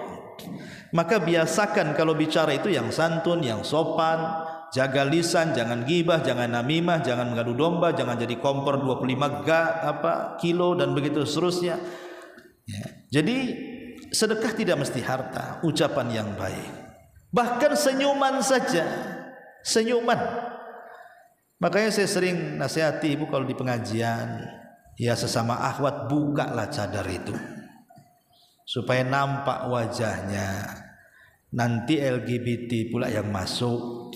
Speaker 1: Maka biasakan kalau bicara itu yang santun, yang sopan, jaga lisan, jangan gibah, jangan namimah, jangan mengadu domba, jangan jadi kompor 25 kilo dan begitu seterusnya. Ya. Jadi sedekah tidak mesti harta, ucapan yang baik. Bahkan senyuman saja, senyuman. Makanya saya sering nasihati ibu kalau di pengajian, ya sesama akhwat, bukalah cadar itu supaya nampak wajahnya. Nanti LGBT pula yang masuk.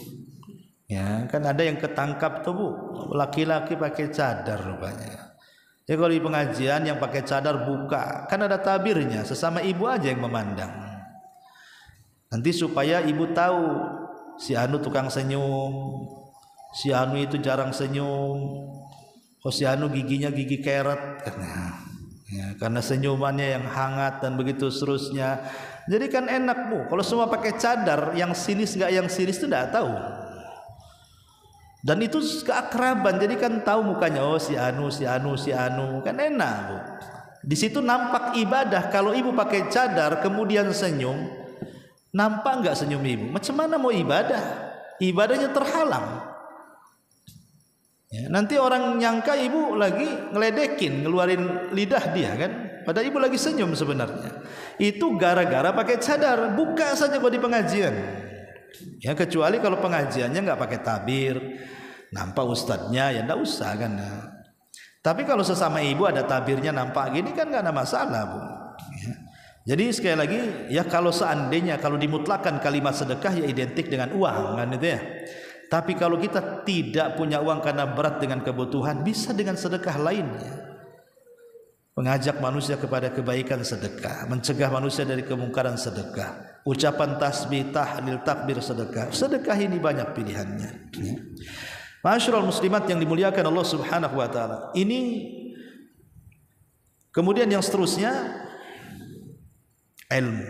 Speaker 1: Ya, kan ada yang ketangkap tuh Bu, laki-laki pakai cadar rupanya. Ya kalau di pengajian yang pakai cadar buka, kan ada tabirnya, sesama ibu aja yang memandang. Nanti supaya ibu tahu si anu tukang senyum, si anu itu jarang senyum, si anu giginya gigi keret katanya. Ya, karena senyumannya yang hangat dan begitu seterusnya. Jadi kan enak Bu, kalau semua pakai cadar, yang sinis nggak yang sinis itu tidak tahu. Dan itu keakraban, jadi kan tahu mukanya, oh si anu, kan enak Bu. Di situ nampak ibadah. Kalau ibu pakai cadar kemudian senyum, nampak nggak senyum ibu? Macam mana mau ibadah? Ibadahnya terhalang. Ya, nanti orang nyangka ibu lagi ngeledekin, ngeluarin lidah dia kan, padahal ibu lagi senyum sebenarnya. Itu gara-gara pakai cadar. Buka saja kalau di pengajian. Ya kecuali kalau pengajiannya nggak pakai tabir, nampak ustadznya, ya nggak usah kan. Tapi kalau sesama ibu ada tabirnya nampak gini kan nggak ada masalah Bu. Ya. Jadi sekali lagi ya, kalau seandainya kalau dimutlakan kalimat sedekah ya identik dengan uang kan itu ya. Tapi kalau kita tidak punya uang karena berat dengan kebutuhan, bisa dengan sedekah lainnya. Mengajak manusia kepada kebaikan sedekah, mencegah manusia dari kemungkaran sedekah, ucapan tasbih, tahlil, takbir sedekah. Sedekah ini banyak pilihannya. Ma'asyiral muslimat yang dimuliakan Allah Subhanahu wa taala. Ini kemudian yang seterusnya ilmu.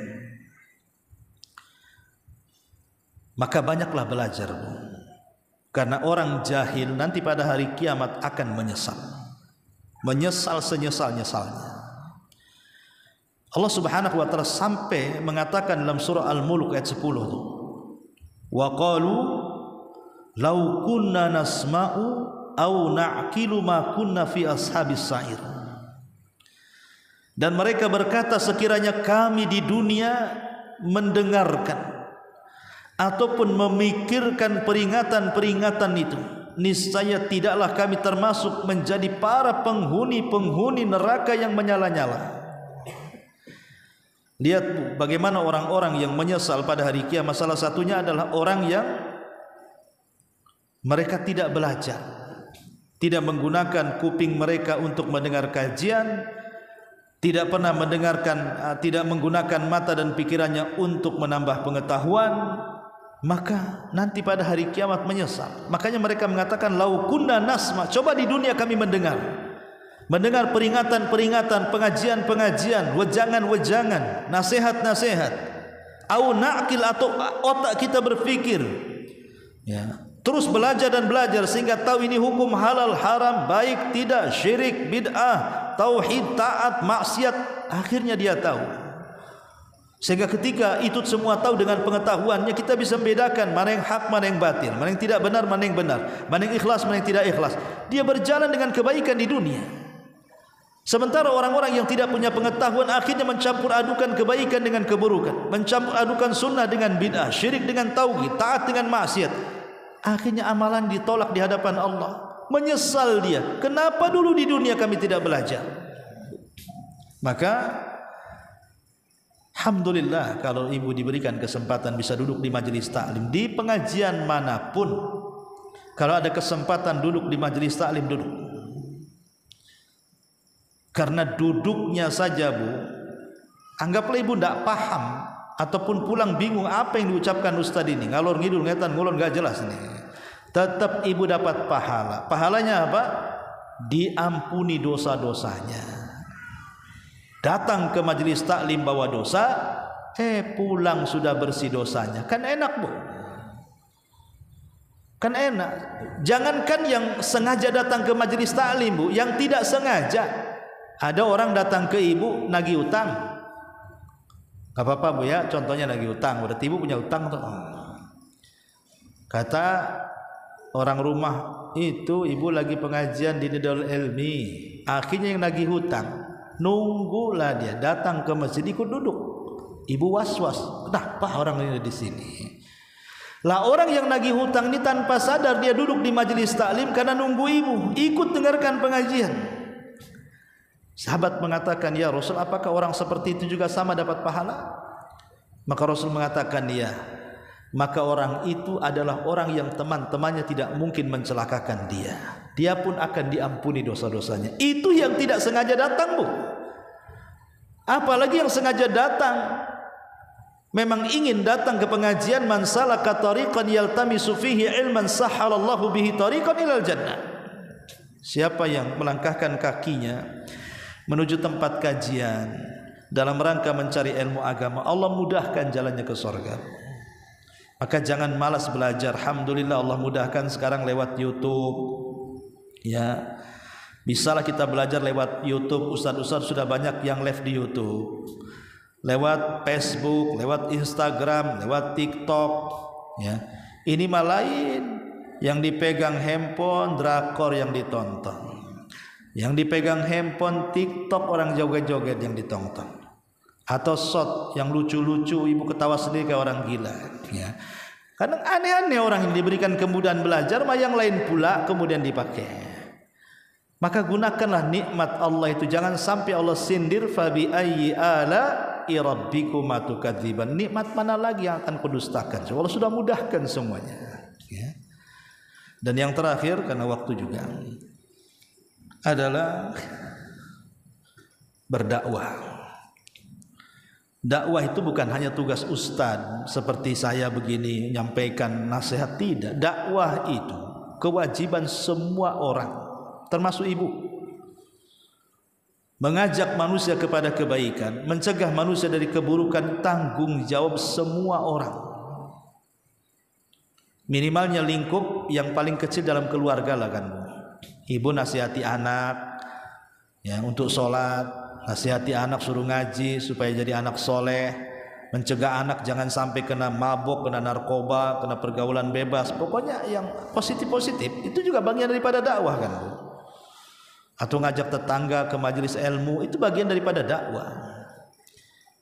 Speaker 1: Maka banyaklah belajar Bu. Karena orang jahil nanti pada hari kiamat akan menyesal. Menyesal senyesal-nyesalnya. Allah Subhanahu wa taala sampai mengatakan dalam surah Al-Mulk ayat 10 itu. Wa qalu law kunna nasma'u aw na'qilu ma kunna fi ashabis sa'ir. Dan mereka berkata, sekiranya kami di dunia mendengarkan ataupun memikirkan peringatan-peringatan itu, niscaya tidaklah kami termasuk menjadi para penghuni-penghuni neraka yang menyala-nyala. Lihat bagaimana orang-orang yang menyesal pada hari kiamat. Salah satunya adalah orang yang mereka tidak belajar, tidak menggunakan kuping mereka untuk mendengar kajian, tidak pernah mendengarkan, tidak menggunakan mata dan pikirannya untuk menambah pengetahuan. Maka nanti pada hari kiamat menyesal. Makanya mereka mengatakan lau kunna nasma, coba di dunia kami mendengar peringatan-peringatan, pengajian-pengajian, wejangan-wejangan, nasihat-nasihat, au na'qil, atau otak kita berpikir ya, terus belajar dan belajar sehingga tahu ini hukum halal haram, baik tidak, syirik, bid'ah, tauhid, taat, maksiat. Akhirnya dia tahu. Sehingga ketika itu semua tahu dengan pengetahuannya, kita bisa membedakan mana yang hak, mana yang batil, mana yang tidak benar, mana yang benar, mana yang ikhlas, mana yang tidak ikhlas. Dia berjalan dengan kebaikan di dunia. Sementara orang-orang yang tidak punya pengetahuan akhirnya mencampur adukan kebaikan dengan keburukan, mencampur adukan sunnah dengan bid'ah, syirik dengan tauhid, taat dengan maksiat. Akhirnya amalan ditolak di hadapan Allah. menyesal dia. Kenapa dulu di dunia kami tidak belajar? Maka alhamdulillah kalau ibu diberikan kesempatan bisa duduk di majelis taklim, di pengajian manapun, kalau ada kesempatan duduk di majelis taklim, duduk. Karena duduknya saja, Bu, anggaplah ibu tidak paham ataupun pulang bingung apa yang diucapkan ustaz ini, ngalor ngidul ngetan ngulon gak jelas ini, tetap ibu dapat pahala. Pahalanya apa? Diampuni dosa-dosanya. Datang ke majelis taklim bawa dosa, pulang sudah bersih dosanya. Kan enak, Bu. Kan enak. Jangankan yang sengaja datang ke majelis taklim, Bu, yang tidak sengaja. Ada orang datang ke ibu nagih utang. Gak apa-apa, Bu, ya, contohnya nagih utang. Berarti ibu punya utang tuh. Kata orang rumah itu, ibu lagi pengajian di Nidal Ilmi, akhirnya yang nagih hutang, nunggulah dia datang ke masjid ikut duduk. Ibu was-was, kenapa orang ini di sini? Lah orang yang nagih hutang ini tanpa sadar dia duduk di majelis taklim karena nunggu ibu ikut dengarkan pengajian. Sahabat mengatakan, ya Rasul, apakah orang seperti itu juga sama dapat pahala? Maka Rasul mengatakan, ya. Maka orang itu adalah orang yang teman-temannya tidak mungkin mencelakakan dia. Dia pun akan diampuni dosa-dosanya. Itu yang tidak sengaja datang, Bu. Apalagi yang sengaja datang, memang ingin datang ke pengajian, man salaka tariqan yaltamisu fihi ilman sahhalallahu bihi tariqan ilal jannah. Siapa yang melangkahkan kakinya menuju tempat kajian dalam rangka mencari ilmu agama, Allah mudahkan jalannya ke surga. Maka jangan malas belajar. Alhamdulillah Allah mudahkan sekarang lewat YouTube. Ya, bisalah kita belajar lewat YouTube. Ustaz-ustaz sudah banyak yang live di YouTube, lewat Facebook, lewat Instagram, lewat TikTok. Ya, ini mah lain. Yang dipegang handphone drakor yang ditonton, yang dipegang handphone TikTok orang joget-joget yang ditonton, atau shot yang lucu-lucu ibu ketawa sendiri kayak orang gila. Ya, kadang aneh-aneh orang yang diberikan kemudahan belajar, mah yang lain pula kemudian dipakai. Maka gunakanlah nikmat Allah itu, jangan sampai Allah sindir. Fabi ayyi ala'i rabbikuma tukadziban. Nikmat mana lagi yang akan kudustakan? Allah sudah mudahkan semuanya. Ya. Dan yang terakhir, karena waktu juga, adalah berdakwah. Dakwah itu bukan hanya tugas ustaz seperti saya begini nyampaikan nasihat, tidak. Dakwah itu kewajiban semua orang, termasuk ibu. Mengajak manusia kepada kebaikan, mencegah manusia dari keburukan, tanggung jawab semua orang. Minimalnya lingkup yang paling kecil dalam keluarga lah kan. Ibu nasihati anak ya untuk sholat, nasihati anak suruh ngaji supaya jadi anak soleh, mencegah anak jangan sampai kena mabuk, kena narkoba, kena pergaulan bebas. Pokoknya yang positif-positif itu juga bagian daripada dakwah kan, Bu. Atau ngajak tetangga ke majelis ilmu, itu bagian daripada dakwah.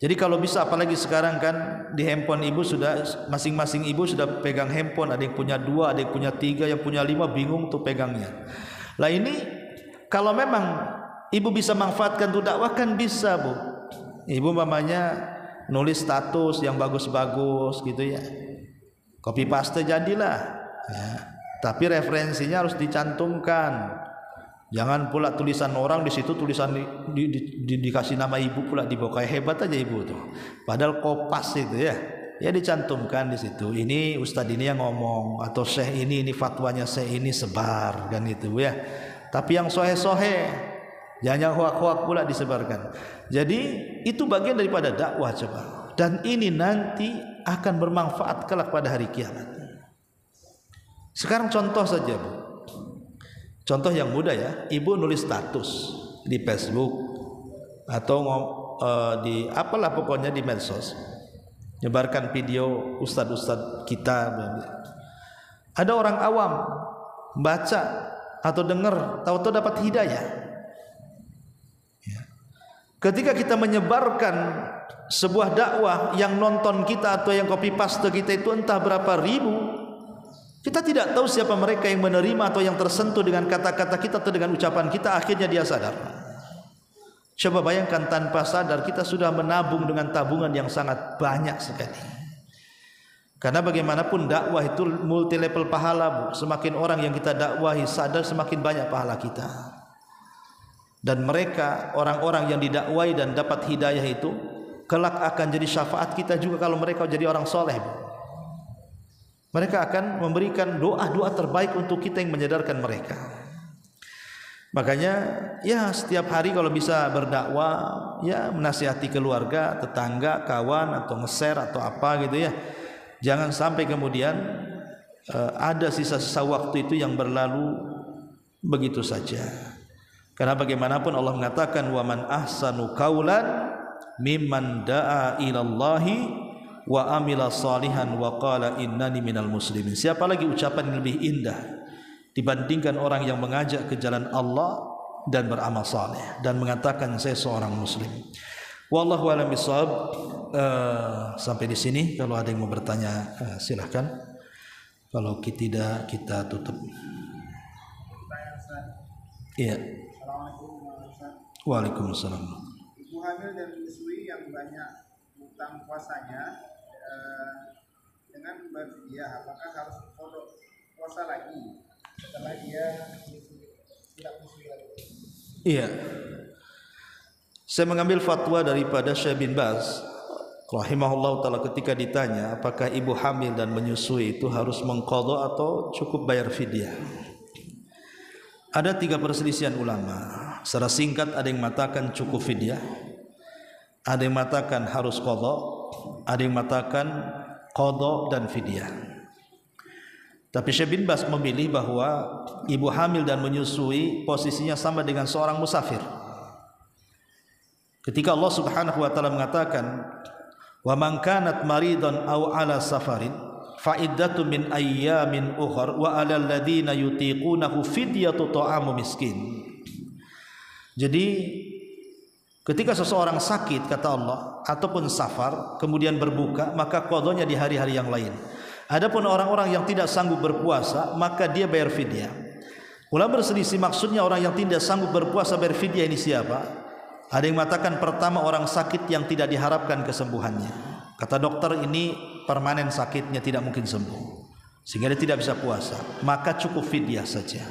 Speaker 1: Jadi kalau bisa, apalagi sekarang kan di handphone ibu sudah, masing-masing ibu sudah pegang handphone, ada yang punya 2, ada yang punya 3, yang punya 5 bingung tuh pegangnya. Lah ini kalau memang ibu bisa manfaatkan untuk dakwah kan bisa, Bu. Ibu mamanya nulis status yang bagus-bagus gitu ya, copy paste jadilah ya. Tapi referensinya harus dicantumkan. Jangan pula tulisan orang di situ tulisan dikasih nama ibu pula dibawa, kayak hebat aja ibu tuh. Padahal kopas itu ya. Ya dicantumkan di situ. Ini ustadz ini yang ngomong, atau syekh ini fatwanya syekh ini, sebar kan itu ya. Tapi yang sohe-sohe, jangan yang hoak-hoak pula disebarkan. Jadi itu bagian daripada dakwah coba. Dan ini nanti akan bermanfaat kelak pada hari kiamat. Sekarang contoh saja, Bu. Contoh yang mudah ya, ibu nulis status di Facebook atau di apalah pokoknya di medsos, nyebarkan video ustadz-ustadz kita. Ada orang awam baca atau dengar, tahu-tahu dapat hidayah. Ketika kita menyebarkan sebuah dakwah, yang nonton kita atau yang copy paste kita itu entah berapa ribu, Kita tidak tahu siapa mereka yang menerima atau yang tersentuh dengan kata-kata kita atau dengan ucapan kita, akhirnya dia sadar. Coba bayangkan, tanpa sadar kita sudah menabung dengan tabungan yang sangat banyak sekali. Karena bagaimanapun dakwah itu multi level pahala, Bu. Semakin orang yang kita dakwahi sadar, semakin banyak pahala kita. Dan mereka, orang-orang yang didakwahi dan dapat hidayah itu, kelak akan jadi syafaat kita juga kalau mereka jadi orang soleh, Bu. Mereka akan memberikan doa-doa terbaik untuk kita yang menyadarkan mereka. Makanya ya setiap hari kalau bisa berdakwah, ya menasihati keluarga, tetangga, kawan, atau nge-share atau apa gitu ya. Jangan sampai kemudian ada sisa-sisa waktu itu yang berlalu begitu saja. Karena bagaimanapun Allah mengatakan, wa man ahsanu qaulan mimman da'a ilallahi wa amila salihan wa qala innani minal muslimin. Siapa lagi ucapan yang lebih indah dibandingkan orang yang mengajak ke jalan Allah dan beramal saleh dan mengatakan saya seorang muslim. Wallahu a'lam bishawab. Sampai di sini. Kalau ada yang mau bertanya silahkan. Kalau tidak kita tutup. Iya. Waalaikumsalam.
Speaker 2: Ibu hamil dan menyusui yang banyak utang puasanya dengan berfidyah, apakah harus puasa lagi setelah dia tidak menyusui lagi?
Speaker 1: Iya. Saya mengambil fatwa daripada Syekh bin Baz rahimahullah taala ketika ditanya apakah ibu hamil dan menyusui itu harus mengqadha atau cukup bayar fidyah. Ada 3 perselisihan ulama. Secara singkat ada yang mengatakan cukup fidyah, ada yang mengatakan harus qadha, ada yang mengatakan qadha dan fidyah. Tapi Syekh bin Baz memilih bahwa ibu hamil dan menyusui posisinya sama dengan seorang musafir. Ketika Allah Subhanahu wa taala mengatakan, "Wa man kanat maridan aw ala safarin fa iddatu min ayyamin ukhra wa 'alal ladzina yutiqunahu fidyatu ta'amu miskin." Jadi ketika seseorang sakit kata Allah ataupun safar kemudian berbuka, maka qadhanya di hari-hari yang lain. Adapun orang-orang yang tidak sanggup berpuasa, maka dia bayar fidyah. Ulama berselisih maksudnya orang yang tidak sanggup berpuasa bayar fidyah ini siapa? Ada yang mengatakan pertama orang sakit yang tidak diharapkan kesembuhannya. Kata dokter ini permanen sakitnya, tidak mungkin sembuh, sehingga dia tidak bisa puasa, maka cukup fidyah saja.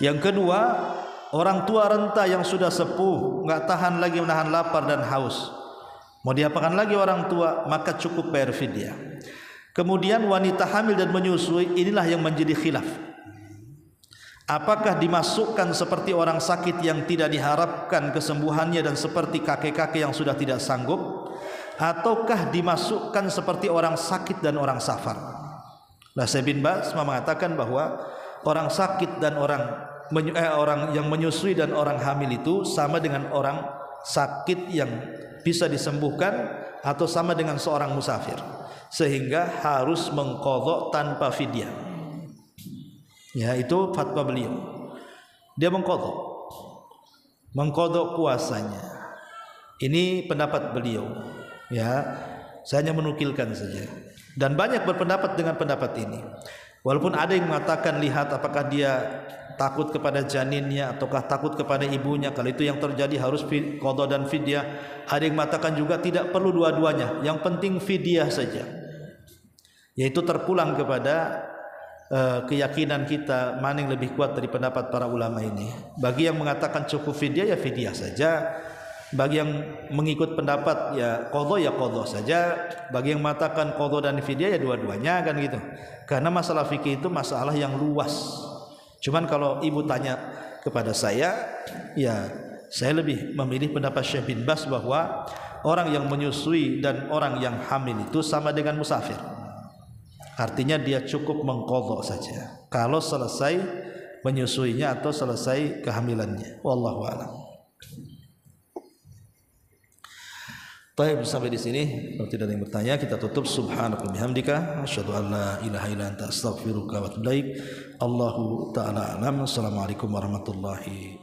Speaker 1: Yang kedua, orang tua renta yang sudah sepuh, nggak tahan lagi menahan lapar dan haus, mau diapakan lagi orang tua, maka cukup bayar fidyah. Kemudian wanita hamil dan menyusui, inilah yang menjadi khilaf. Apakah dimasukkan seperti orang sakit yang tidak diharapkan kesembuhannya dan seperti kakek-kakek yang sudah tidak sanggup, ataukah dimasukkan seperti orang sakit dan orang safar? Nah, Syekh bin Baz mengatakan bahwa orang sakit dan orang yang menyusui dan orang hamil itu sama dengan orang sakit yang bisa disembuhkan atau sama dengan seorang musafir, sehingga harus mengqadha tanpa fidyah. Ya, itu fatwa beliau. Dia mengqadha puasanya. Ini pendapat beliau. Ya, saya hanya menukilkan saja. Dan banyak berpendapat dengan pendapat ini. Walaupun ada yang mengatakan lihat apakah dia takut kepada janinnya ataukah takut kepada ibunya. Kalau itu yang terjadi harus qadha dan fidyah. Ada yang mengatakan juga tidak perlu dua-duanya, yang penting fidyah saja. Yaitu terpulang kepada keyakinan kita mana yang lebih kuat dari pendapat para ulama ini. Bagi yang mengatakan cukup fidyah, ya fidyah saja. Bagi yang mengikut pendapat ya qadha saja. Bagi yang mengatakan qadha dan fidyah, ya dua-duanya, kan gitu. Karena masalah fikih itu masalah yang luas. Cuman kalau ibu tanya kepada saya, ya saya lebih memilih pendapat Syekh bin Baz bahwa orang yang menyusui dan orang yang hamil itu sama dengan musafir. Artinya dia cukup mengqadha saja kalau selesai menyusuinya atau selesai kehamilannya. Wallahu a'lam. Baik, sampai di sini. Kalau tidak ada yang bertanya, kita tutup. Subhanaka bihamdika asyhadu an la ilaha illa anta astaghfiruka wa atubu ilaik. Allahu ta'ala alam. Assalamualaikum warahmatullahi